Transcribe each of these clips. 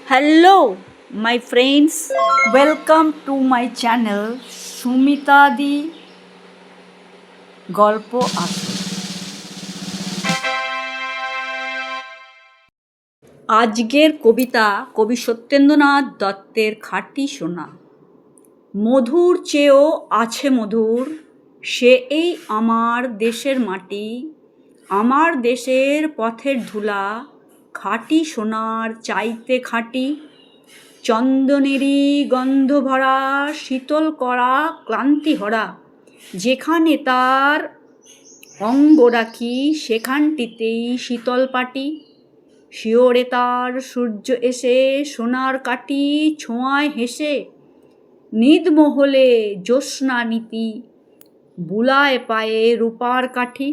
Hello, my friends. Welcome to my channel Sumita দি গল্প আসর। আজকের কবিতা কবি সত্যেন্দ্রনাথ দত্তের খাঁটি সোনা। মধুর চেয়েও আছে মধুর, সে এই আমার দেশের মাটি, আমার দেশের পথের ধুলা, খাঁটি সোনার চাইতে খাঁটি। চন্দনেরই গন্ধ ভরা, শীতল করা ক্লান্তি ভরা, যেখানে তার অঙ্গ রাখি সেখানটিতেই শীতল পাটি। শিওরে তার সূর্য এসে সোনার কাটি ছোঁয়ায় হেসে, নিদমহলে জ্যোৎস্না নীতি বুলায় পায়ে রূপার কাঠি।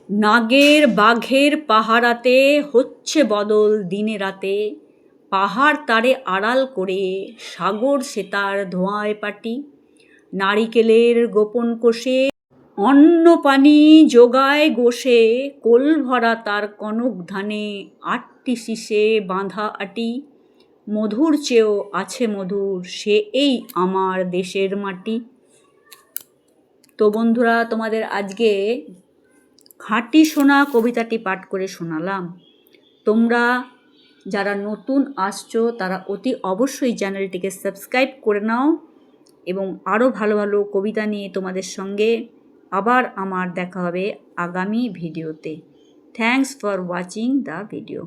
নাগের বাঘের পাহারাতে হচ্ছে বদল দিনে রাতে, পাহাড় তারে আড়াল করে সাগর সে তার ধোঁয়ায় পাটি। নারিকেলের গোপন কোষে অন্ন পানি যোগায় গোষে, কোল ভরা তার কনক ধানে আটটি শীষে বাঁধা আটি। মধুর চেয়েও আছে মধুর, সে এই আমার দেশের মাটি। তো বন্ধুরা, তোমাদের আজকে খাঁটি সোনা কবিতাটি পাঠ করে শোনালাম। তোমরা যারা নতুন আসছো তারা অতি অবশ্যই চ্যানেলটিকে সাবস্ক্রাইব করে নাও এবং আরও ভালো ভালো কবিতা নিয়ে তোমাদের সঙ্গে আবার আমার দেখা হবে আগামী ভিডিওতে। Thanks for watching the video.